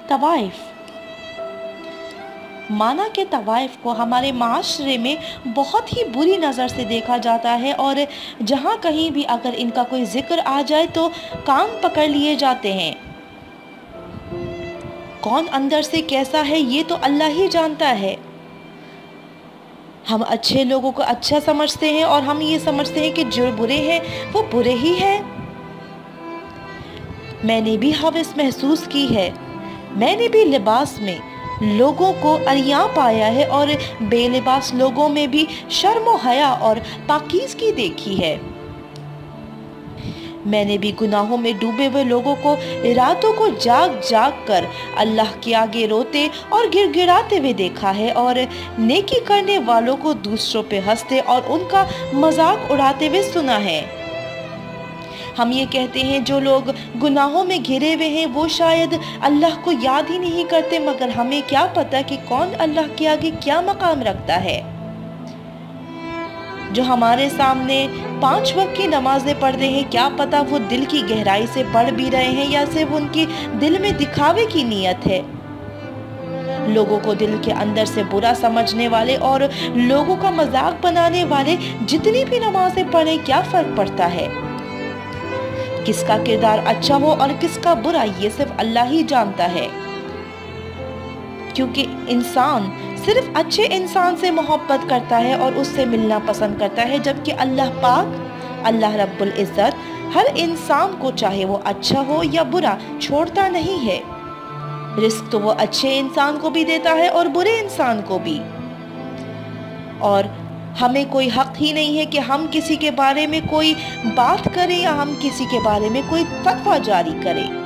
तवाइफ। माना कि तवाइफ को हमारे माशरे में बहुत ही बुरी नज़र से देखा जाता है और जहाँ कहीं भी अगर इनका कोई जिक्र आ जाए तो कान पकड़ लिए जाते हैं। कौन अंदर से कैसा है ये तो अल्लाह ही जानता है। हम अच्छे लोगों को अच्छा समझते हैं और हम ये समझते हैं कि जो बुरे हैं वो बुरे ही हैं। मैंने भी हवस महसूस की है, मैंने भी लिबास में लोगों को अरियां पाया है और बेलिबास लोगों में भी शर्म व हया और पाकीज़गी देखी है। मैंने भी गुनाहों में डूबे हुए लोगों को रातों को जाग जाग कर अल्लाह के आगे रोते और गिड़गिड़ाते हुए देखा है और नेकी करने वालों को दूसरों पे हंसते और उनका मजाक उड़ाते हुए सुना है। हम ये कहते हैं जो लोग गुनाहों में घिरे हुए हैं वो शायद अल्लाह को याद ही नहीं करते, मगर हमें क्या पता कि कौन अल्लाह के आगे क्या मकाम रखता है। जो हमारे सामने 5 वक्त की नमाजें पढ़ रहे हैं, क्या पता वो दिल की गहराई से पढ़ भी रहे हैं या सिर्फ उनकी दिल में दिखावे की नीयत है। लोगों को दिल के अंदर से बुरा समझने वाले और लोगों का मजाक बनाने वाले जितनी भी नमाजें पढ़े क्या फर्क पड़ता है। किसका किरदार अच्छा हो और किसका बुरा ये सिर्फ अल्लाह ही जानता है, क्योंकि इंसान सिर्फ अच्छे इंसान से मोहब्बत करता है और उससे मिलना पसंद करता है, जबकि अल्लाह पाक, अल्लाह रब्बुल इज़्ज़त हर इंसान को चाहे वो अच्छा हो या बुरा छोड़ता नहीं है। रिस्क तो वो अच्छे इंसान को भी देता है और बुरे इंसान को भी, और हमें कोई हक ही नहीं है कि हम किसी के बारे में कोई बात करें या हम किसी के बारे में कोई फतवा जारी करें।